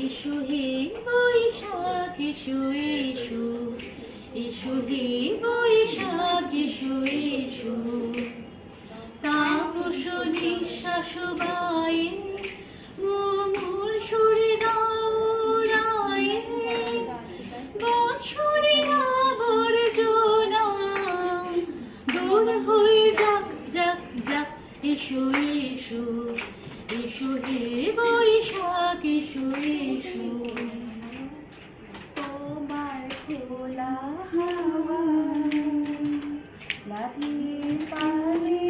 এসো হে বৈশাখ এসো এসো, এসো হে বৈশাখ এসো এসো। তাপস নিঃশ্বাস বায়ে মুমুর সুরে দৌড়ায়ে, বৎসরের আবর্জনা দূর হয়ে যাক যাক যাক। এসো এসো, এসো হে বৈশাখ এসো এসো। তোমার খোলা হাওয়া লাগিয়ে পালে,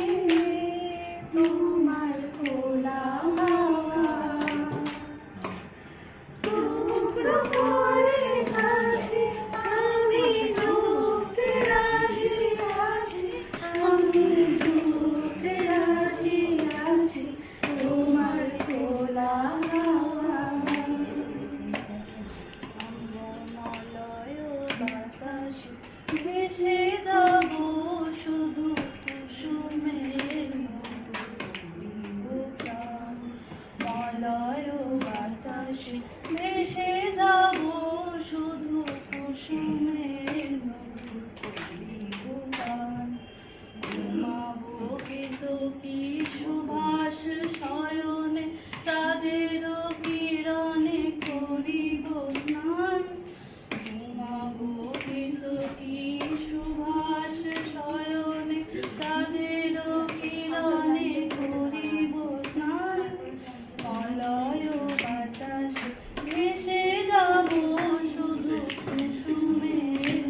তোমার খোলা হাওয়া টুকরো করে কাছে আমি ঢুকতে রাজি আছি, আমি ঢুকতে রাজি আছি তোমার খোলা হাওয়া। বাতাস ভেসে যাব শুধু কুসুমের মতো, মলয় বাতাস ভেসে যাব শুধু কুসুমের মতো। ঘুমাবো কিন্তু কি সুবাস শয়নে, চাঁদের কিরণে করিব স্নান। ঘুমাবো কিন্তু কি সুবাস শয়নে, চাঁদের কিরণে করিব স্নান। মলয় বাতাস ভেসে যাব শুধু কুসুমের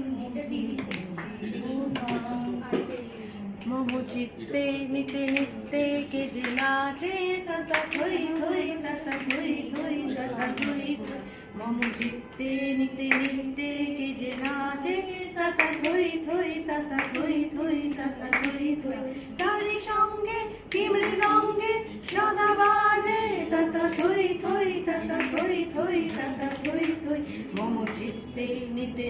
মমু চিত্তে নিতে নিতে কে যে নাচে, তাতা থই থই তাতা থই থই তাতা থই থই। মমু চিত্তে নিতে নিতে কে যে নাচে, তাতা থই থই তাতা থই থই তাতা থই থই। তারি সঙ্গে কি মৃদঙ্গে সদা বাজে, তাতা থই থই তাতা থই থই তাতা থই থই। মমু চিত্তে নিতে